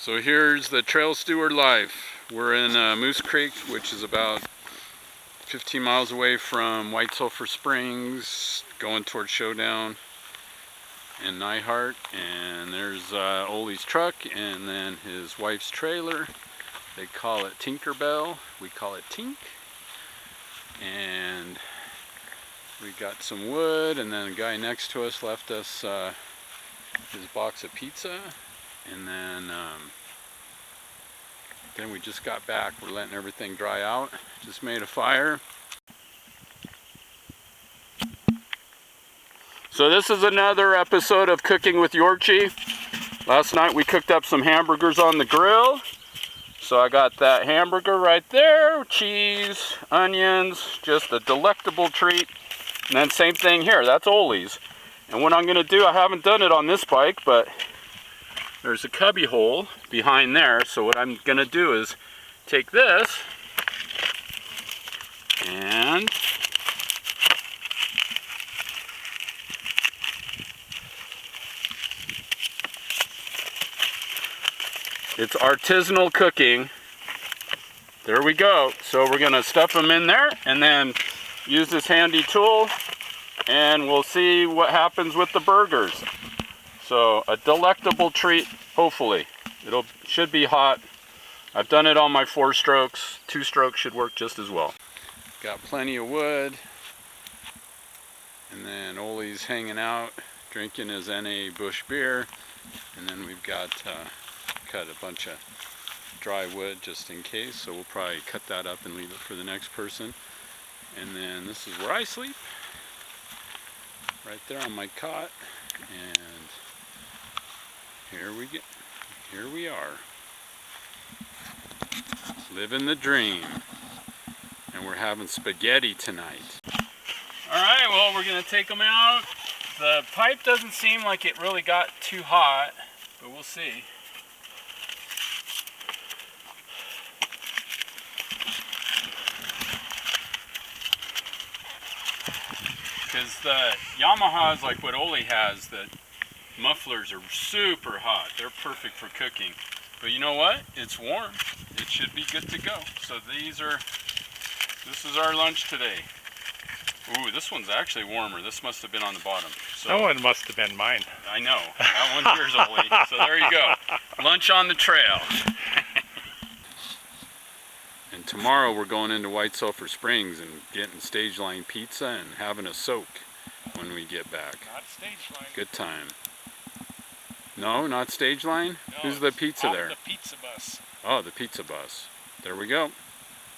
So here's the Trail Steward life. We're in Moose Creek, which is about 15 miles away from White Sulphur Springs, going towards Showdown and Nyhart. And there's Ole's truck and then his wife's trailer. They call it Tinkerbell, we call it Tink. And we got some wood, and then a guy next to us left us his box of pizza. And then we just got back. We're letting everything dry out. Just made a fire. So this is another episode of Cooking with Yorchie. Last night we cooked up some hamburgers on the grill. So I got that hamburger right there, cheese, onions, just a delectable treat. And then same thing here, that's Ole's. And what I'm gonna do, I haven't done it on this bike, but there's a cubby hole behind there. So what I'm gonna do is take this and it's artisanal cooking. There we go. So we're gonna stuff them in there and then use this handy tool, and we'll see what happens with the burgers. So a delectable treat, hopefully. Should be hot. I've done it on my 4 strokes. 2 strokes should work just as well. Got plenty of wood. And then Ole's hanging out, drinking his NA Bush beer. And then we've got cut a bunch of dry wood just in case. So we'll probably cut that up and leave it for the next person. And then this is where I sleep. Right there on my cot. And here we are, living the dream, and we're having spaghetti tonight. All right, well, we're gonna take them out. The pipe doesn't seem like it really got too hot, but we'll see. Because the Yamaha's like what Ole has, the mufflers are super hot. They're perfect for cooking. But you know what? It's warm. It should be good to go. So this is our lunch today. Ooh, this one's actually warmer. This must have been on the bottom. So, that one must have been mine. I know. That one's yours, Ole. So there you go. Lunch on the trail. And tomorrow we're going into White Sulphur Springs and getting stage line pizza and having a soak when we get back. Not stage line. Good time. No, not stage line? No, who's the pizza there? The pizza bus. Oh, the pizza bus. There we go.